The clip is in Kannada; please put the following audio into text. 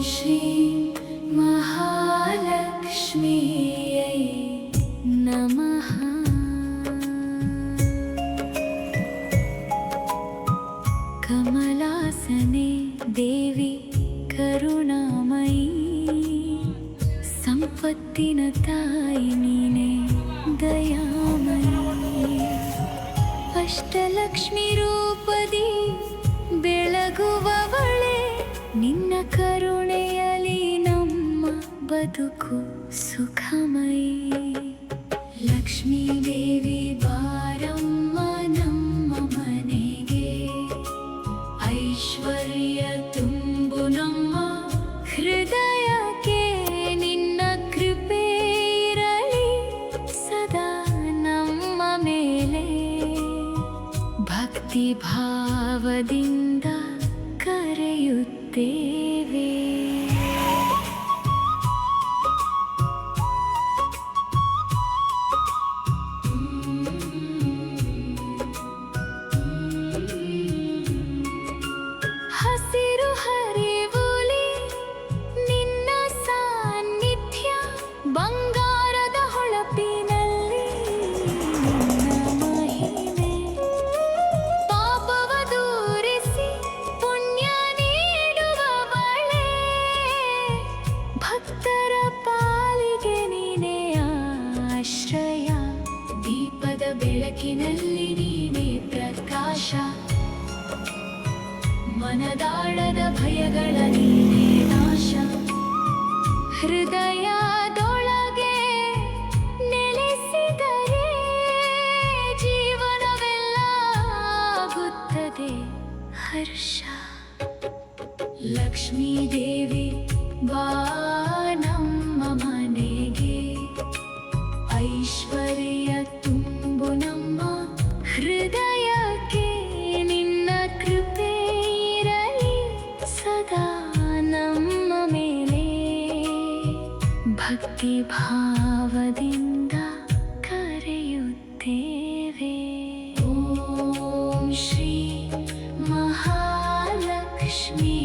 ಶ್ರೀ ಮಹಾಲಕ್ಷ್ಮಿಯೈ ನಮಃ. ಕಮಲಾಸನೆ ದೇವಿ ಕರುಣಾಮಯಿ, ಸಂಪತ್ತಿನ ತಾಯಿ ನೀನೆ ದಯಾಮಯಿ. ಅಷ್ಟಲಕ್ಷ್ಮಿ ರೂಪದಿ ಬೆಳಗುವವಳೆ, ನಿನ್ನ ಕರುಣೆಯಲಿ ನಮ್ಮ ಬದುಕು ಸುಖಮಯಿ. ಲಕ್ಷ್ಮೀ ದೇವಿ ಬಾರಮ್ಮ ನಮ್ಮ ಮನೆಗೆ, ಐಶ್ವರ್ಯ ತುಂಬು ನಮ್ಮ ಹೃದಯಕ್ಕೆ. ನಿನ್ನ ಕೃಪೆ ಇರಲಿ ಸದಾ ನಮ್ಮ ಮೇಲೆ, ಭಕ್ತಿ ಭಾವದಿಂದ ಕರೆಯುತ್ತೇವೆ. ಹಸಿರು ಹರಿವುಲಿ ನಿನ್ನ ಸಾನ್ನಿಧ್ಯ, ಬಂಗಾರದ ಹೊಳಪಿನಲ್ಲಿ ನಿನ್ನ ಮಹಿಮೆ. ಪಾಪವ ದೂರಿಸಿ ಪುಣ್ಯ ನೀಡುವವಳೇ, ಭಕ್ತರ ಪಾಲಿಗೆ ನೀನೇ ಆಶ್ರಯ. ದೀಪದ ಬೆಳಕಿನಲ್ಲಿ ನೀನೇ ಪ್ರಕಾಶ, ಮನದಾಳದ ಭಯಗಳ ನೀನೇ ನಾಶ. ಹೃದಯದೊಳಗೆ ನೆಲೆಸಿದರೆ ಜೀವನವೆಲ್ಲ ಆಗುತ್ತದೆ ಹರ್ಷ. ಲಕ್ಷ್ಮೀ ದೇವಿ ಬಾ ನಮ್ಮ ಮನೆಗೆ, ಐಶ್ವರ್ಯ ತುಂಬು ನಮ್ಮ ಹೃದಯಕ್ಕೆ. ನಿನ್ನ ಕೃಪೆ ಇರಲಿ ಸದಾ ನಮ್ಮ ಮೇಲೆ, ಭಕ್ತಿ ಭಾವದಿಂದ ಕರೆಯುತ್ತೇವೆ. ಓಂ ಶ್ರೀ ಮಹಾಲಕ್ಷ್ಮಿ